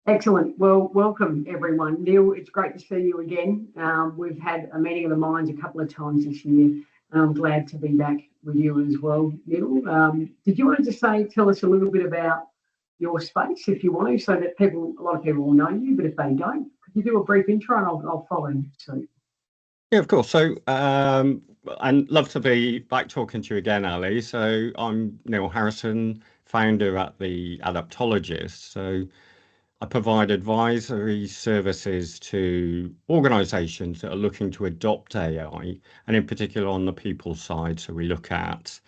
Excellent. Well, welcome everyone. Neil, it's great to see you again. We've had a meeting of the minds a couple of times this year, and I'm glad to be back with you as well, Neil. Did you want to just tell us a little bit about your space, if you want to, so that a lot of people will know you, but if they don't, could you do a brief intro and I'll follow suit. Yeah, of course. So, I'd love to be back talking to you again, Ali. So, I'm Neil Harrison, founder at the Adaptologists. So, I provide advisory services to organisations that are looking to adopt AI, and in particular on the people side. So, we look at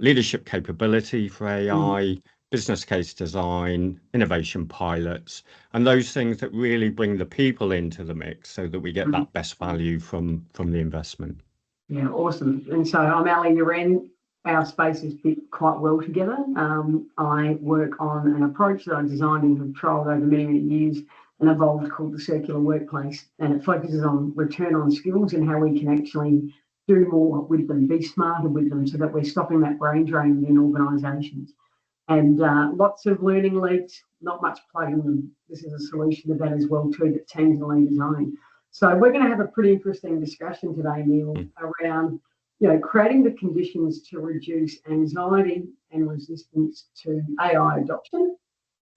leadership capability for AI, business case design, innovation pilots, and those things that really bring the people into the mix so that we get that best value from the investment. Yeah, awesome. And so I'm Ali Uren. Our spaces fit quite well together. I work on an approach that I designed and have trialled over many, many years and evolved called the circular workplace. And it focuses on return on skills and how we can actually do more with them, be smarter with them so that we're stopping that brain drain in organisations. And lots of learning leads, not much plugging them. This is a solution to that as well too, that teams and leaders own. So we're going to have a pretty interesting discussion today, Neil, around creating the conditions to reduce anxiety and resistance to AI adoption,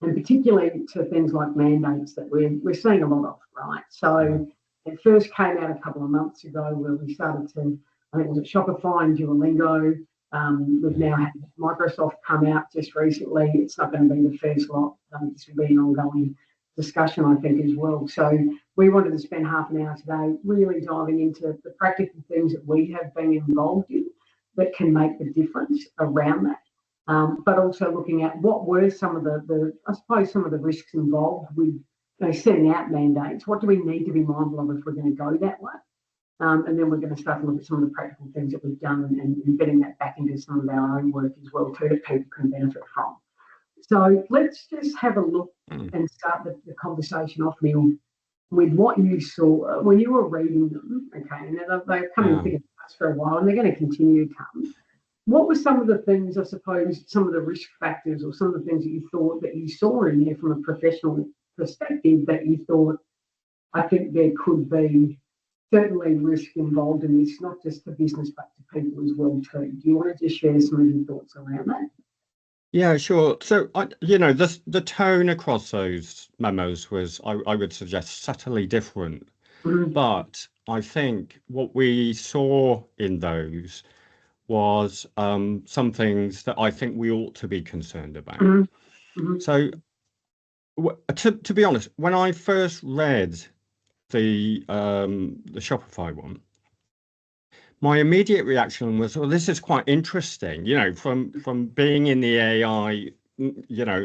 and particularly to things like mandates that we're seeing a lot of, right? So it first came out a couple of months ago where we started to, I think it was at Shopify and Duolingo. We've now had Microsoft come out just recently. It's not going to be the first lot. This will be an ongoing discussion, I think, as well. So we wanted to spend half an hour today really diving into the practical things that we have been involved in that can make the difference around that. But also looking at what were some of some of the risks involved with setting out mandates. What do we need to be mindful of if we're going to go that way? And then we're going to start to look at some of the practical things that we've done and embedding that back into some of our own work as well too, that people can benefit from. So let's just have a look and start the conversation off, Neil, with what you saw when you were reading them, okay? And they've come and been us for a while, and they're going to continue to come. What were some of the things, I suppose, some of the risk factors or some of the things that you thought that you saw in there from a professional perspective that you thought, I think there could be certainly risk involved in this, not just to business, but to people as well too. Do you want to just share some of your thoughts around that? Yeah, sure. So, the tone across those memos was, I would suggest, subtly different. But I think what we saw in those was some things that I think we ought to be concerned about. So, to be honest, when I first read the Shopify one, my immediate reaction was, well, this is quite interesting, from being in the AI,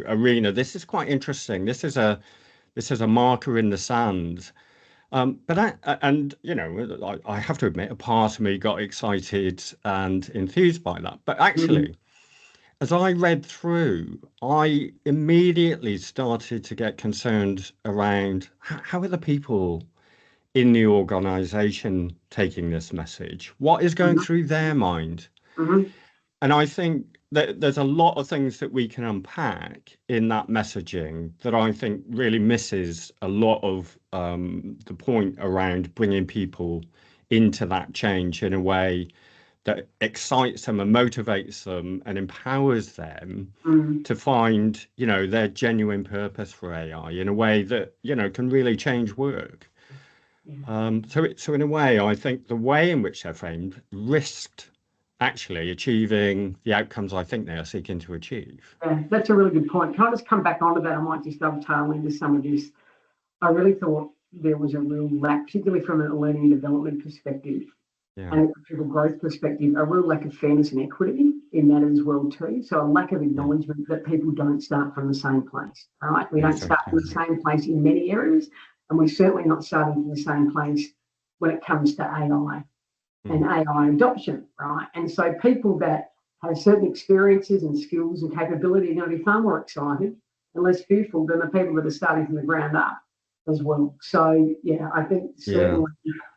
arena. This is quite interesting. This is a marker in the sand. But I have to admit, a part of me got excited and enthused by that. But actually, as I read through, I immediately started to get concerned around how are the people in the organization taking this message? What is going through their mind? And I think that there's a lot of things that we can unpack in that messaging that I think really misses a lot of the point around bringing people into that change in a way that excites them and motivates them and empowers them to find, their genuine purpose for AI in a way that, can really change work. So in a way, I think the way in which they're framed risked actually achieving the outcomes I think they are seeking to achieve. Yeah, that's a really good point. Can I just come back onto that? I might just dovetail into some of this. I really thought there was a real lack, particularly from a learning and development perspective and a people growth perspective, a real lack of fairness and equity in that as well too. So a lack of acknowledgement that people don't start from the same place, right? We don't start from the same place in many areas. And we're certainly not starting from the same place when it comes to AI and AI adoption, right? And so people that have certain experiences and skills and capability are going to be far more excited and less fearful than the people that are starting from the ground up as well. So, yeah, I think certainly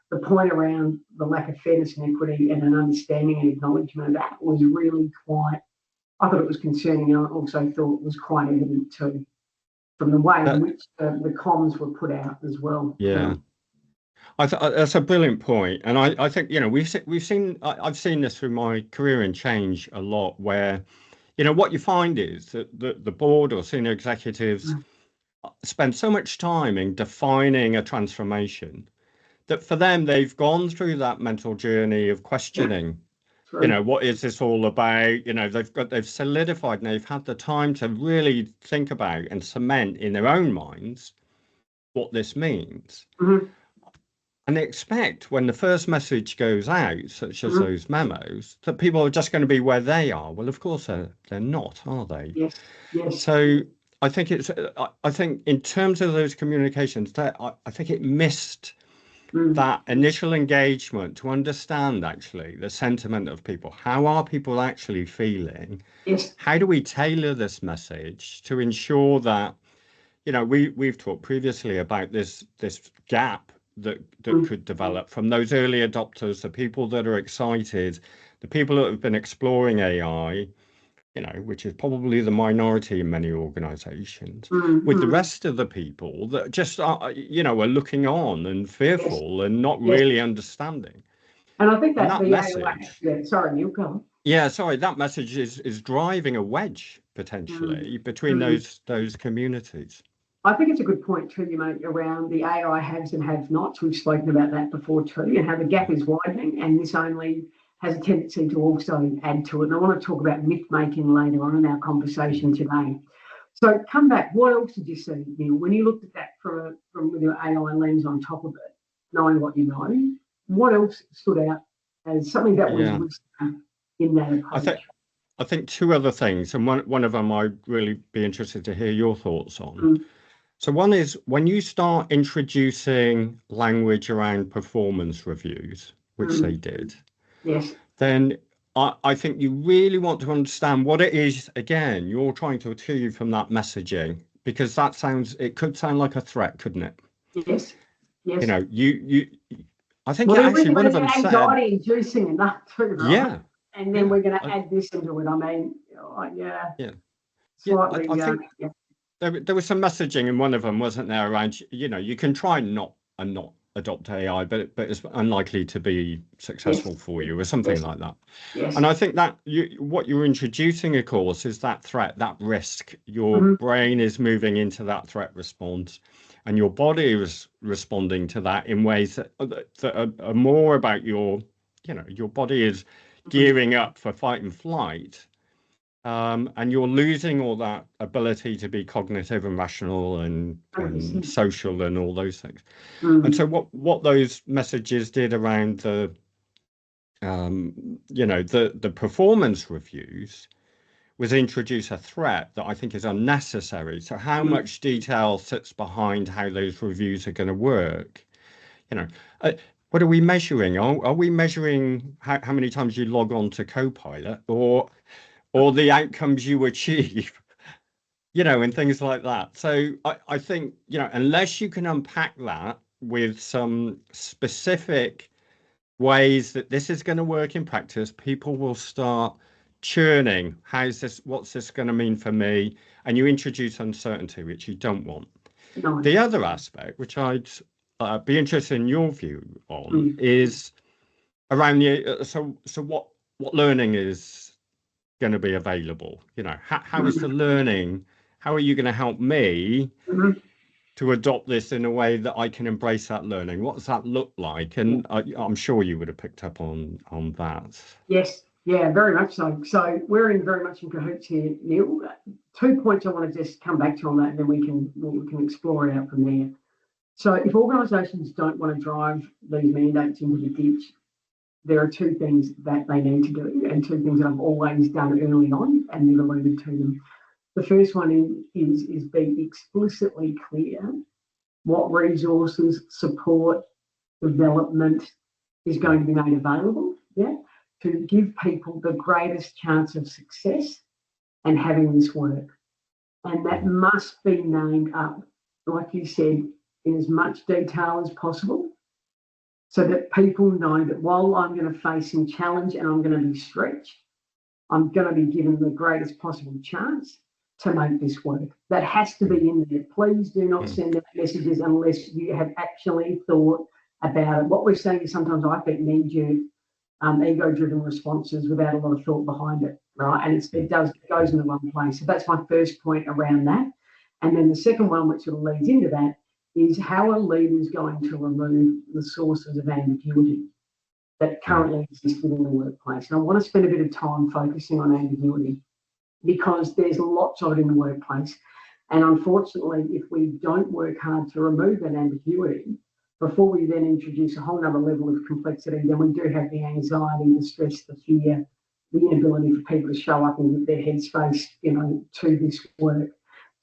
the point around the lack of fairness and equity and an understanding and acknowledgement of that was really I thought it was concerning, and I also thought it was quite evident too. from the way in which the comms were put out as well. Yeah. That's a brilliant point, and I think I've seen this through my career in change a lot, where what you find is that the board or senior executives spend so much time in defining a transformation that for them they've gone through that mental journey of questioning. What is this all about? They've solidified and they've had the time to really think about and cement in their own minds what this means. And they expect when the first message goes out, such as those memos, that people are just going to be where they are. Well, of course they're not, are they? Yes. So I think I think in terms of those communications, I think it missed that initial engagement to understand actually the sentiment of people. How are people actually feeling? Yes. How do we tailor this message to ensure that, we've talked previously about this gap that could develop from those early adopters, the people that are excited, the people that have been exploring AI, which is probably the minority in many organizations, with the rest of the people that just are looking on and fearful and not really understanding. And I think that the message, sorry, you go. Yeah, sorry, that message is driving a wedge potentially between those communities. I think it's a good point too you make around the AI haves and have-nots. We've spoken about that before too, and how the gap is widening, and this only has a tendency to also add to it. And I want to talk about myth making later on in our conversation today. So come back. What else did you see, Neil, when you looked at that from with your AI lens on top of it, knowing what you know? What else stood out as something that was in that approach? I think two other things, and one of them I'd really be interested to hear your thoughts on. So one is when you start introducing language around performance reviews, which they did, then I think you really want to understand what it is, again, you're trying to achieve from that messaging, because it could sound like a threat, couldn't it? Yes. I think actually one of them said, anxiety inducing enough too, right? Yeah. And then we're going to add this into it. I mean, slightly, I think there was some messaging in one of them, wasn't there, around, you can try and not adopt AI, but it's unlikely to be successful for you, or something like that. And I think that what you're introducing, of course, is that threat, that risk. Your brain is moving into that threat response, and your body is responding to that in ways that are more about your body is gearing up for fight and flight. And you're losing all that ability to be cognitive and rational and social and all those things. And so what those messages did around the performance reviews was introduce a threat that I think is unnecessary. So how much detail sits behind how those reviews are going to work? What are we measuring? Are we measuring how many times you log on to Copilot, or the outcomes you achieve, and things like that? So I think, unless you can unpack that with some specific ways that this is going to work in practice, people will start churning. What's this going to mean for me? And you introduce uncertainty, which you don't want. No. The other aspect, which I'd be interested in your view on, is around what learning is going to be available. How is the learning? How are you going to help me to adopt this in a way that I can embrace that learning? What does that look like? And I'm sure you would have picked up on that. Yes, very much so. So we're very much in cahoots here, Neil. 2 points I want to just come back to on that, and then we can explore it out from there. So if organisations don't want to drive these mandates into the ditch, there are two things that they need to do, and two things that I've always done early on, and you've alluded to them. The first one is be explicitly clear what resources, support, development is going to be made available, to give people the greatest chance of success and having this work. And that must be named up, like you said, in as much detail as possible, so that people know that while I'm going to face some challenge and I'm going to be stretched, I'm going to be given the greatest possible chance to make this work. That has to be in there. Please do not send out messages unless you have actually thought about it. What we're saying is sometimes I think knee-jerk, ego-driven responses without a lot of thought behind it, right? And it goes in the wrong place. So that's my first point around that. And then the second one, which sort of leads into that, is how are leaders going to remove the sources of ambiguity that currently exist within the workplace? And I want to spend a bit of time focusing on ambiguity because there's lots of it in the workplace. And unfortunately, if we don't work hard to remove that ambiguity, before we then introduce a whole other level of complexity, then we do have the anxiety, the stress, the fear, the inability for people to show up and get their headspace, to this work.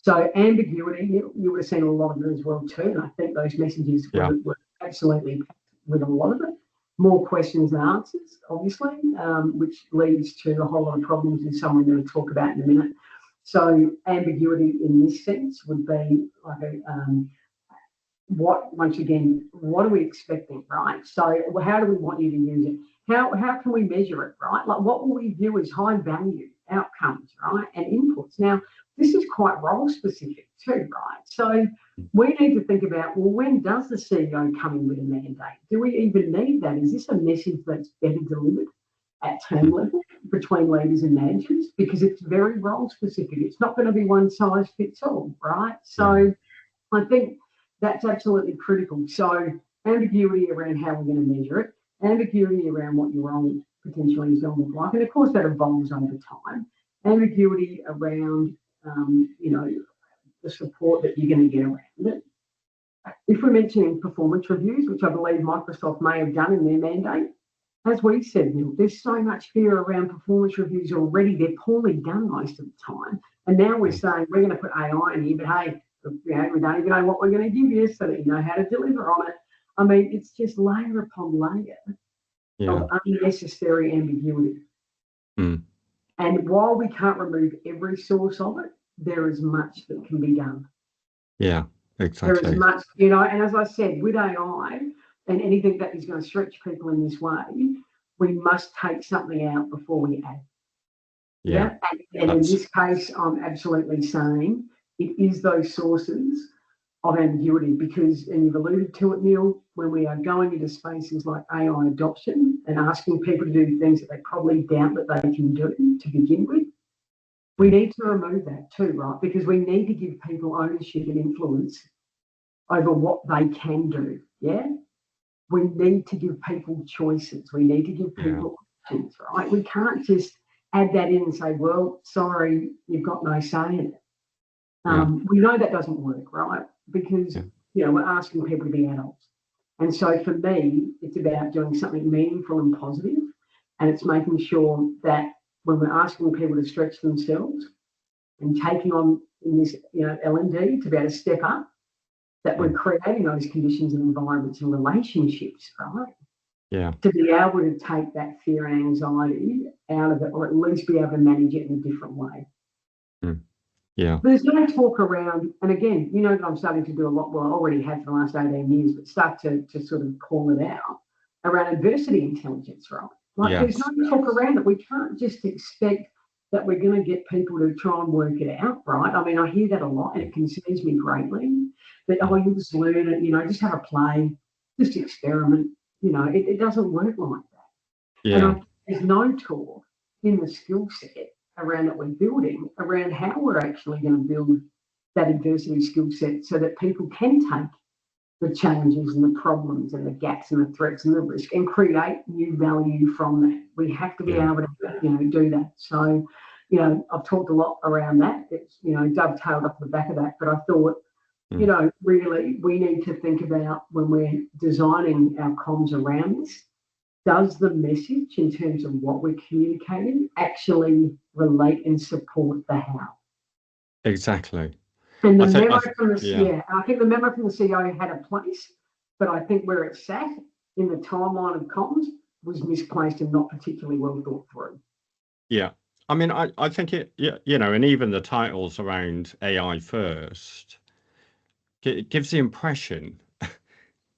So ambiguity, you would have seen a lot of it as well too. And I think those messages were absolutely packed with a lot of it. More questions than answers, obviously, which leads to a whole lot of problems in some we're going to talk about in a minute. So ambiguity in this sense would be like once again, what are we expecting, right? So how do we want you to use it? How can we measure it, right? Like what will we view as high value outcomes, right? And inputs. Now, this is quite role specific too, right? So we need to think about, well, when does the CEO come in with a mandate? Do we even need that? Is this a message that's better delivered at team level between leaders and managers? Because it's very role specific. It's not going to be one size fits all, right? So I think that's absolutely critical. So ambiguity around how we're going to measure it, ambiguity around what your role potentially is going to look like. And of course that evolves over time. Ambiguity around, the support that you're going to get around it. If we're mentioning performance reviews, which I believe Microsoft may have done in their mandate, as we said, Neil, there's so much fear around performance reviews already. They're poorly done most of the time. And now we're saying we're going to put AI in here, but hey, we don't even know what we're going to give you so that you know how to deliver on it. I mean, it's just layer upon layer of unnecessary ambiguity. And while we can't remove every source of it, there is much that can be done. Yeah, exactly. There is much, and as I said, with AI and anything that is going to stretch people in this way, we must take something out before we add. And in this case, I'm absolutely saying it is those sources of ambiguity because, and you've alluded to it, Neil, when we are going into spaces like AI adoption and asking people to do things that they probably doubt that they can do to begin with, we need to remove that too, right? Because we need to give people ownership and influence over what they can do, We need to give people choices. We need to give people options, right? We can't just add that in and say, well, sorry, you've got no say in it. We know that doesn't work, right? Because, we're asking people to be adults. And so for me, it's about doing something meaningful and positive, and it's making sure that when we're asking people to stretch themselves and taking on in this, L&D to be able to step up, that we're creating those conditions and environments and relationships, right? To be able to take that fear and anxiety out of it, or at least be able to manage it in a different way. There's no talk around, and again, that I'm starting to do a lot, well, I already have for the last 18 years, but start to sort of call it out around adversity intelligence, right? There's no talk around it. We can't just expect that we're going to get people to try and work it out, right? I mean, I hear that a lot and it concerns me greatly. But, you just learn it, just have a play, just experiment. It doesn't work like that. And there's no talk in the skill set around that we're building, around how we're actually going to build that adversity skill set so that people can take the challenges and the problems and the gaps and the threats and the risk and create new value from that. We have to be able to, do that. So, I've talked a lot around that. It's, dovetailed off the back of that. But I thought, really we need to think about when we're designing our comms around this, does the message in terms of what we're communicating actually relate and support the how? Exactly. And the memo from the I think the memo from the CEO had a place, but I think where it sat in the timeline of comms was misplaced and not particularly well thought through. I mean, I think it, and even the titles around AI first, it gives the impression,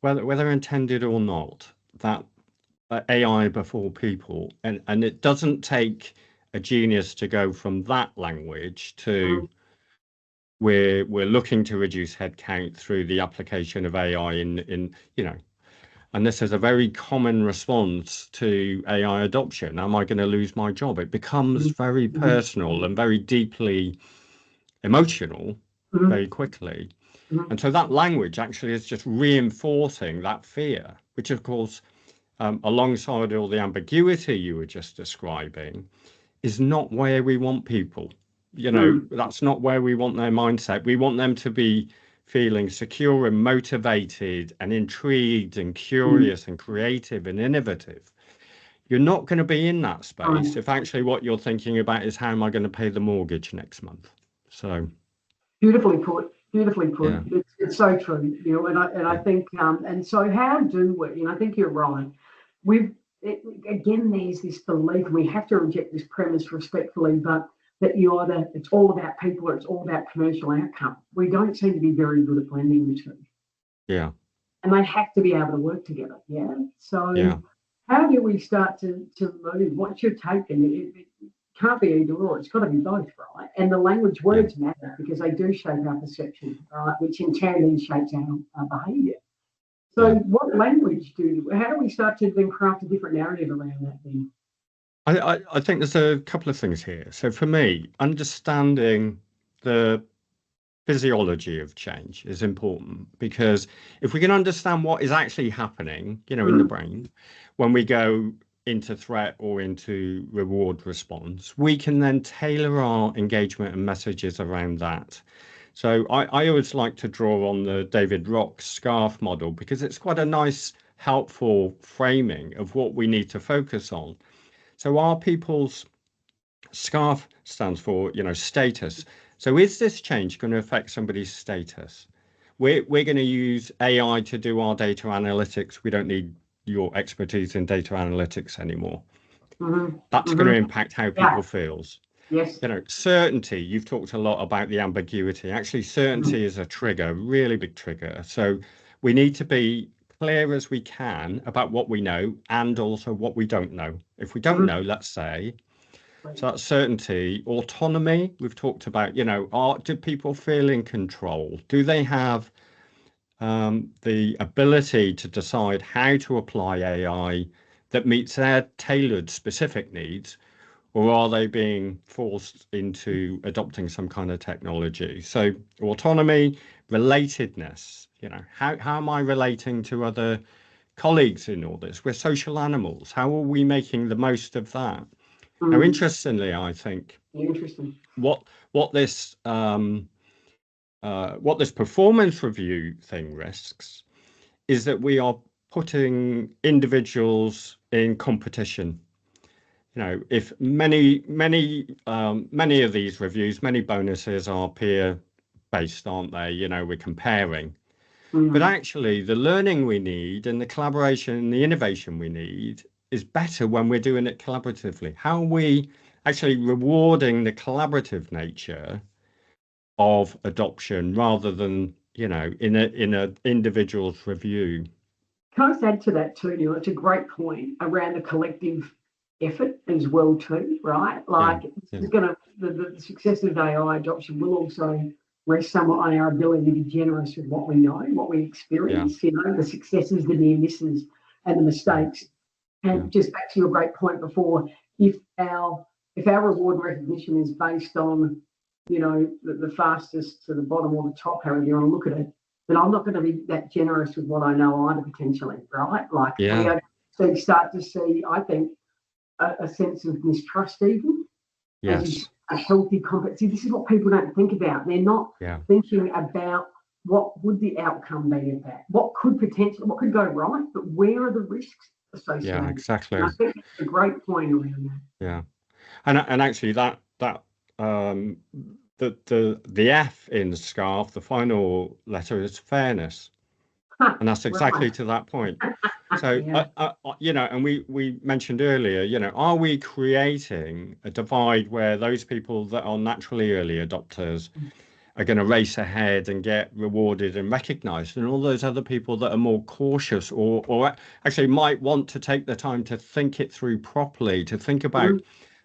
whether intended or not, that AI before people, and it doesn't take a genius to go from that language to we're looking to reduce headcount through the application of AI in and this is a very common response to AI adoption. Am I going to lose my job? It becomes very personal and very deeply emotional very quickly. And so that language actually is just reinforcing that fear, which of course, alongside all the ambiguity you were just describing, is not where we want people. That's not where we want their mindset. We want them to be feeling secure and motivated and intrigued and curious and creative and innovative. You're not going to be in that space if actually what you're thinking about is how am I going to pay the mortgage next month. So beautifully put. Yeah. It's so true, I think, and so how do we, and I think you're right, again, there's this belief, and we have to reject this premise respectfully, but that it's all about people or it's all about commercial outcome. We don't seem to be very good at blending the two. Yeah. And they have to be able to work together. Yeah. So how do we start to move? What's your take? And it can't be either or. It's got to be both, right? And the language words matter because they do shape our perception, right? Which in turn then shapes our behaviour. So what language how do we start to then craft a different narrative around that then? I think there's a couple of things here. So for me, understanding the physiology of change is important, because if we can understand what is actually happening, in the brain, when we go into threat or into reward response, we can then tailor our engagement and messages around that. So I always like to draw on the David Rock SCARF model because it's quite a nice, helpful framing of what we need to focus on. So our people's SCARF stands for, status. So is this change going to affect somebody's status? We're going to use AI to do our data analytics. We don't need your expertise in data analytics anymore. That's going to impact how people feels. Yes. Certainty, you've talked a lot about the ambiguity. Actually, certainty is a trigger, really big trigger. So we need to be clear as we can about what we know and also what we don't know. If we don't know, let's say, so that's certainty. Autonomy, we've talked about, do people feel in control? Do they have the ability to decide how to apply AI that meets their tailored specific needs? Or are they being forced into adopting some kind of technology? So autonomy, relatedness, how am I relating to other colleagues in all this? We're social animals. How are we making the most of that? Now, interestingly, I think what this performance review thing risks is that we are putting individuals in competition. If many of these reviews, many bonuses are peer based, aren't they? We're comparing. But actually, the learning we need and the collaboration and the innovation we need is better when we're doing it collaboratively. How are we actually rewarding the collaborative nature of adoption rather than, in a individual's review? Can I just add to that too, Neil? It's a great point around the collective effort as well too, right? Like the success of AI adoption will also rest somewhat on our ability to be generous with what we know, what we experience, the successes, the near misses and the mistakes. And just back to your great point before, if our reward recognition is based on, the fastest to the bottom or the top, however you want to look at it, then I'm not going to be that generous with what I know either potentially, right? Like so you start to see, I think, a sense of mistrust even. Yes. A healthy competency. This is what people don't think about. They're not thinking about what would the outcome be of that. What could go right, but where are the risks associated? Yeah, exactly. And I think it's a great point around that. Yeah, and actually that the F in SCARF, the final letter, is fairness, and that's exactly to that point. So and we mentioned earlier, are we creating a divide where those people that are naturally early adopters are going to race ahead and get rewarded and recognized, and all those other people that are more cautious or actually might want to take the time to think it through properly, to think about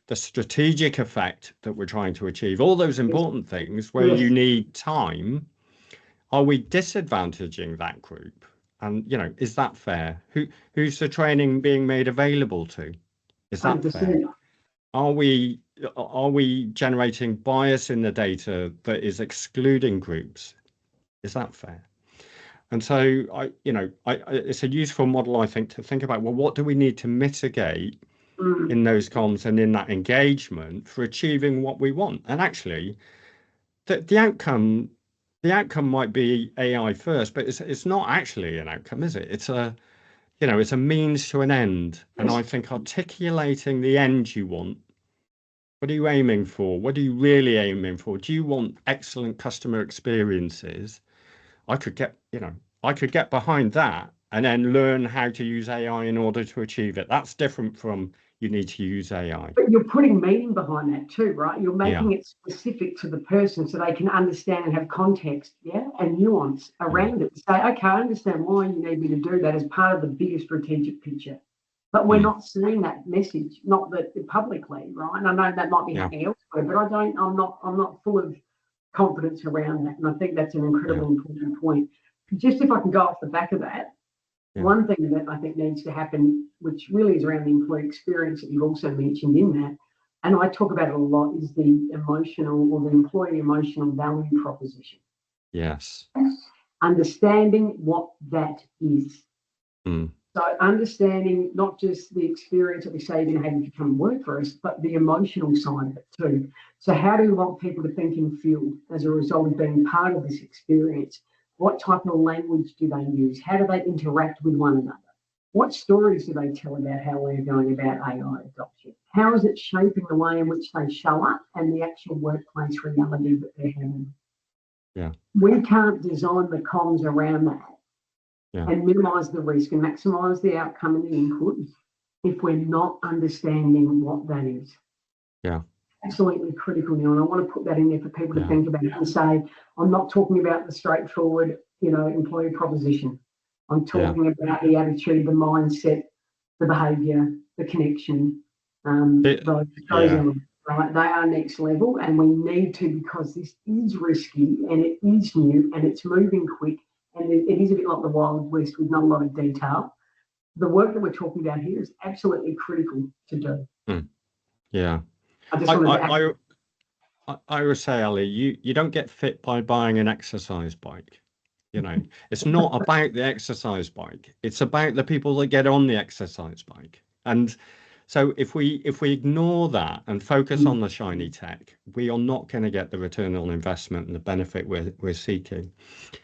the strategic effect that we're trying to achieve, all those important things where Yes. you need time, are we disadvantaging that group? And, is that fair? Who's the training being made available to? Is that fair? 100%. Are we generating bias in the data that is excluding groups? Is that fair? And so it's a useful model, I think, to think about, well, what do we need to mitigate in those comms and in that engagement for achieving what we want? And actually, the outcome might be AI first, but it's not actually an outcome, is it? It's a means to an end. And I think articulating the end you want. What are you aiming for? What are you really aiming for? Do you want excellent customer experiences? I could get behind that and then learn how to use AI in order to achieve it. That's different from you need to use AI. But you're putting meaning behind that too, right? You're making Yeah. it specific to the person so they can understand and have context, and nuance around it. Say, okay, I understand why you need me to do that as part of the bigger strategic picture. But we're not seeing that message, not that publicly, right? And I know that might be happening elsewhere, but I'm not full of confidence around that. And I think that's an incredibly important point. Just if I can go off the back of that, one thing that I think needs to happen, which really is around the employee experience that you've also mentioned in that, and I talk about it a lot, is the emotional or the employee emotional value proposition. Yes. Understanding what that is. So understanding not just the experience that we say you're going to have if you come and work for us, but the emotional side of it too. So how do we want people to think and feel as a result of being part of this experience? What type of language do they use? How do they interact with one another? What stories do they tell about how we're going about AI adoption? How is it shaping the way in which they show up and the actual workplace reality that they're having? Yeah. We can't design the comms around that and minimise the risk and maximise the outcome and the input if we're not understanding what that is. Yeah. Absolutely critical, Neil, and I want to put that in there for people to think about and say, I'm not talking about the straightforward, employee proposition. I'm talking about the attitude, the mindset, the behaviour, the connection, those elements, right? They are next level, and we need to, because this is risky and it is new and it's moving quick and it is a bit like the Wild West with not a lot of detail. The work that we're talking about here is absolutely critical to do. Yeah. I just wanted to add. I would say, Ali, you don't get fit by buying an exercise bike. It's not about the exercise bike. It's about the people that get on the exercise bike. And so if we ignore that and focus on the shiny tech, we are not going to get the return on investment and the benefit we're seeking.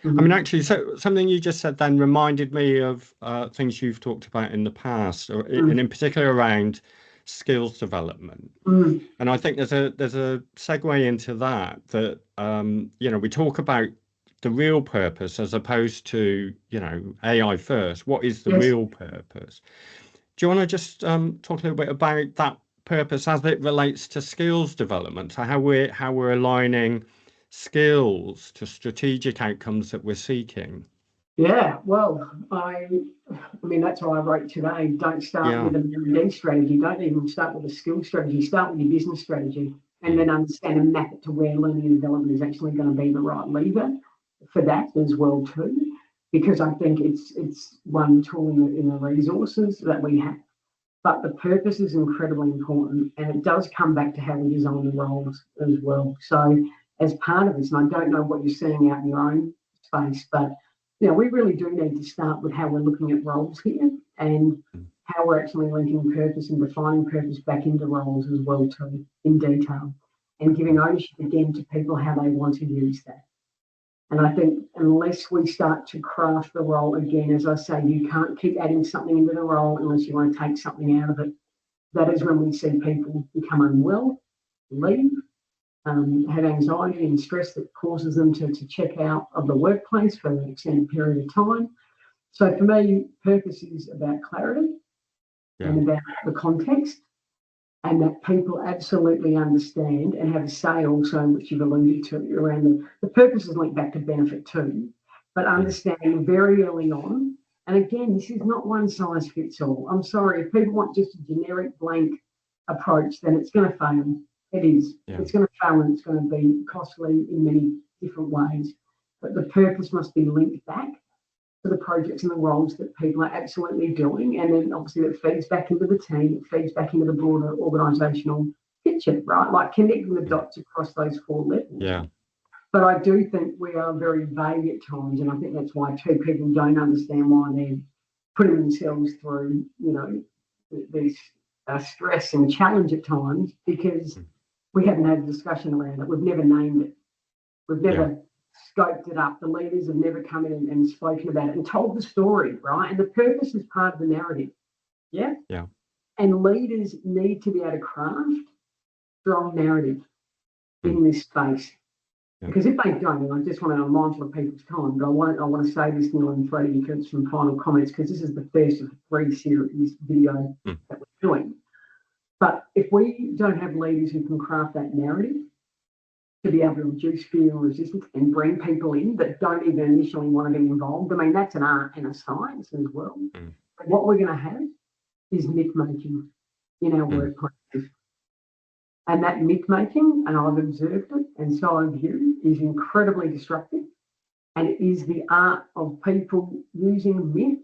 I mean, actually, so something you just said then reminded me of things you've talked about in the past, and in particular around skills development. And I think there's a segue into that we talk about the real purpose as opposed to AI first. What is the real purpose? Do you want to just talk a little bit about that purpose as it relates to skills development, so how we're aligning skills to strategic outcomes that we're seeking? Yeah, well, I mean, that's why I wrote today. Don't start with an M&D strategy. Don't even start with a skill strategy. Start with your business strategy and then understand and map it to where learning and development is actually going to be the right lever for that as well too. Because I think it's one tool in the resources that we have. But the purpose is incredibly important, and it does come back to how we design the roles as well. So as part of this, and I don't know what you're seeing out in your own space, but we really do need to start with how we're looking at roles here and how we're actually linking purpose and defining purpose back into roles as well too, in detail, and giving ownership again to people how they want to use that. And I think unless we start to craft the role again, as I say, you can't keep adding something into the role unless you want to take something out of it. That is when we see people become unwell, leave, have anxiety and stress that causes them to check out of the workplace for an extended period of time. So for me, purpose is about clarity and about the context, and that people absolutely understand and have a say also, which you've alluded to, around the purpose is linked back to benefit too, but understanding very early on. And again, this is not one size fits all. I'm sorry, if people want just a generic blank approach, then it's going to fail. It is. Yeah. It's going to fail, and it's going to be costly in many different ways. But the purpose must be linked back to the projects and the roles that people are absolutely doing. And then obviously that feeds back into the team, it feeds back into the broader organisational picture, right? Like connecting the dots across those 4 levels. Yeah. But I do think we are very vague at times, and I think that's why too people don't understand why they're putting themselves through, this stress and challenge at times, because we haven't had a discussion around it. We've never named it. We've never scoped it up. The leaders have never come in and spoken about it and told the story, right? And the purpose is part of the narrative. Yeah. Yeah. And leaders need to be able to craft strong narrative in this space. Yeah. Because if they don't, and I just want to, I'm mindful of people's time, but I want to say this, Neil, and throw to you some final comments, because this is the first of 3 series video that we're doing. But if we don't have leaders who can craft that narrative to be able to reduce fear and resistance and bring people in that don't even initially want to be involved, I mean, that's an art and a science as well. But what we're going to have is myth-making in our workplaces. And that myth-making, and I've observed it, and so have you, is incredibly destructive. And it is the art of people using myth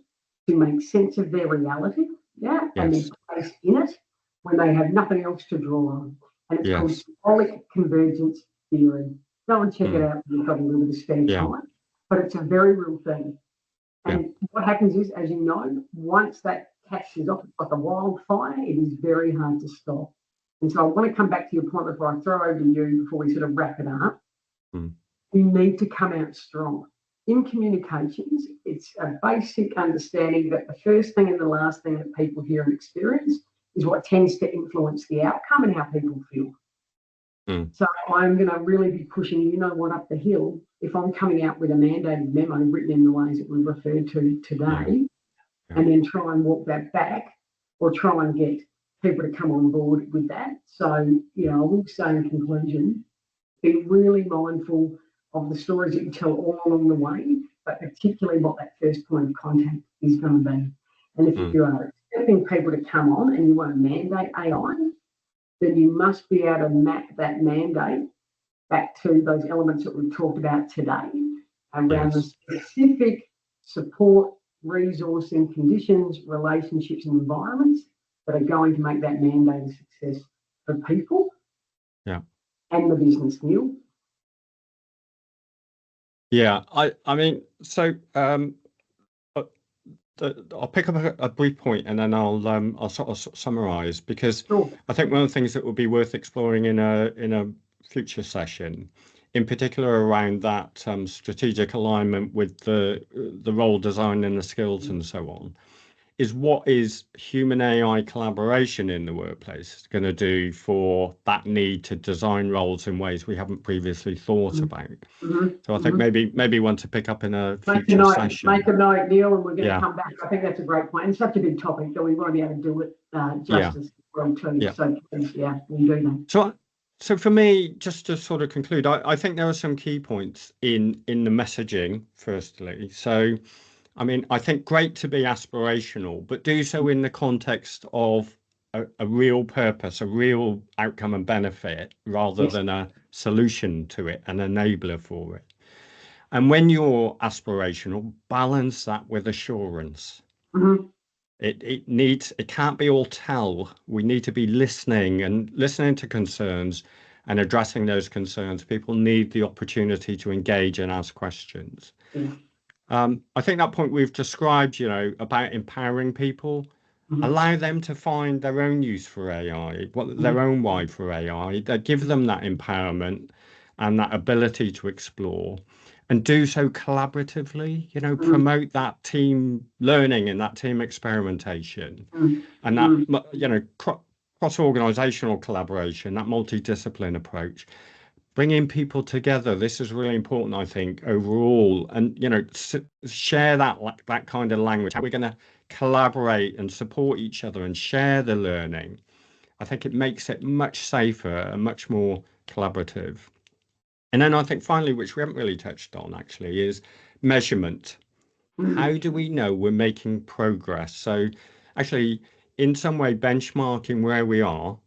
to make sense of their reality, and their place in it when they have nothing else to draw on. And it's called symbolic convergence theory. Go and check it out if you've got a little bit of spare time. But it's a very real thing. And what happens is, as you know, once that catches off like a wildfire, it is very hard to stop. And so I want to come back to your point before I throw over to you, before we sort of wrap it up. You need to come out strong. In communications, it's a basic understanding that the first thing and the last thing that people hear and experience is what tends to influence the outcome and how people feel. So I'm going to really be pushing, up the hill, if I'm coming out with a mandated memo written in the ways that we referred to today, and then try and walk that back, or try and get people to come on board with that. So, I will say in conclusion, be really mindful of the stories that you tell all along the way, but particularly what that first point of contact is going to be. And if you are expecting people to come on and you want to mandate AI, then you must be able to map that mandate back to those elements that we've talked about today around the specific support, resourcing, conditions, relationships and environments that are going to make that mandate a success for people and the business, Neil. Yeah, I mean, so I'll pick up a brief point and then I'll sort of summarize, because I think one of the things that would be worth exploring in a future session, in particular around that strategic alignment with the role design and the skills and so on, is what is human AI collaboration in the workplace going to do for that need to design roles in ways we haven't previously thought about. So I think maybe want to pick up in a future session. Make a note, Neil, and we're going to come back. I think that's a great point. It's such a big topic that we want to be able to do it justice well too. So please, we'll do that. So for me, just to sort of conclude, I think there are some key points in the messaging, firstly. So I mean, I think great to be aspirational, but do so in the context of a real purpose, a real outcome and benefit, rather than a solution to it, an enabler for it. And when you're aspirational, balance that with assurance. It can't be all tell. We need to be listening to concerns and addressing those concerns. People need the opportunity to engage and ask questions. I think that point we've described, about empowering people, allow them to find their own use for AI, their own why for AI, that give them that empowerment and that ability to explore, and do so collaboratively, promote that team learning and that team experimentation, and that, cross-organizational collaboration, that multidiscipline approach. Bringing people together, this is really important, I think, overall, and share that kind of language. How we're going to collaborate and support each other and share the learning. I think it makes it much safer and much more collaborative. And then I think finally, which we haven't really touched on actually, is measurement. How do we know we're making progress? So actually, in some way, benchmarking where we are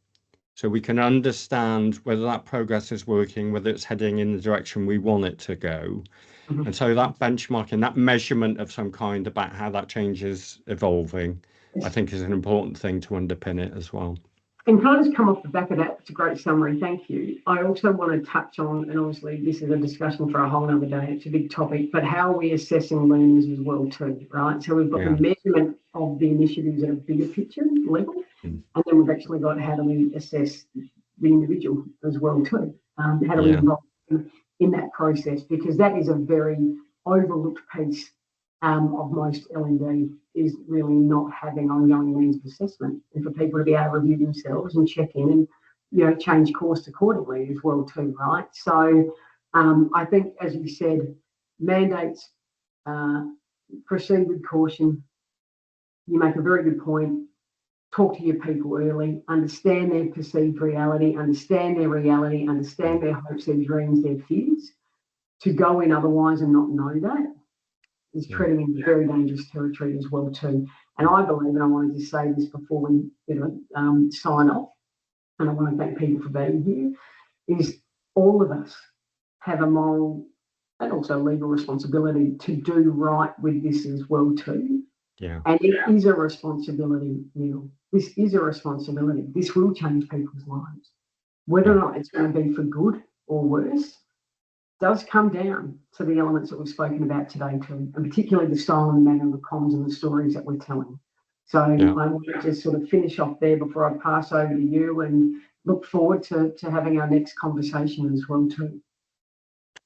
so we can understand whether that progress is working, whether it's heading in the direction we want it to go. Mhm. And so that benchmarking, that measurement of some kind about how that change is evolving, I think is an important thing to underpin it as well. And can I just come off the back of that? It's a great summary. Thank you. I also want to touch on, and obviously this is a discussion for a whole other day. It's a big topic, but how are we assessing learners as well too, right? So we've got the measurement of the initiatives at a bigger picture level, and then we've actually got how do we assess the individual as well too. How do we involve them in that process? Because that is a very overlooked piece of most L&D, is really not having ongoing means of assessment, and for people to be able to review themselves and check in and change course accordingly as well too, right? So I think, as you said, mandates, proceed with caution. You make a very good point. Talk to your people early, understand their perceived reality, understand their hopes, their dreams, their fears. To go in otherwise and not know that is treading into very dangerous territory as well too. And I believe, and I wanted to say this before we sign off, and I want to thank people for being here, is all of us have a moral and also legal responsibility to do right with this as well too. Yeah. And it is a responsibility, Neil. This is a responsibility. This will change people's lives. Whether or not it's going to be for good or worse does come down to the elements that we've spoken about today too, and particularly the style and manner of the comms and the stories that we're telling. So I want to just sort of finish off there before I pass over to you, and look forward to having our next conversation as well too.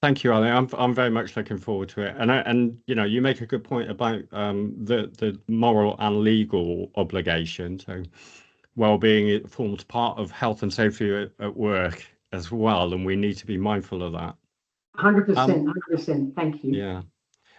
Thank you, Ali. I'm very much looking forward to it. And you make a good point about the moral and legal obligation. So well-being forms part of health and safety at work as well, and we need to be mindful of that. 100%. Thank you. Yeah.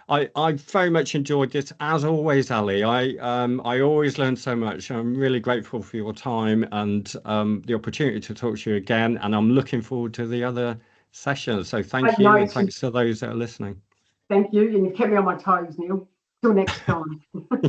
I very much enjoyed this, as always, Ali. I always learn so much. I'm really grateful for your time and the opportunity to talk to you again, and I'm looking forward to the other sessions. So thank you, and thanks to those that are listening. Thank you, and you've kept me on my toes, Neil. Till next time.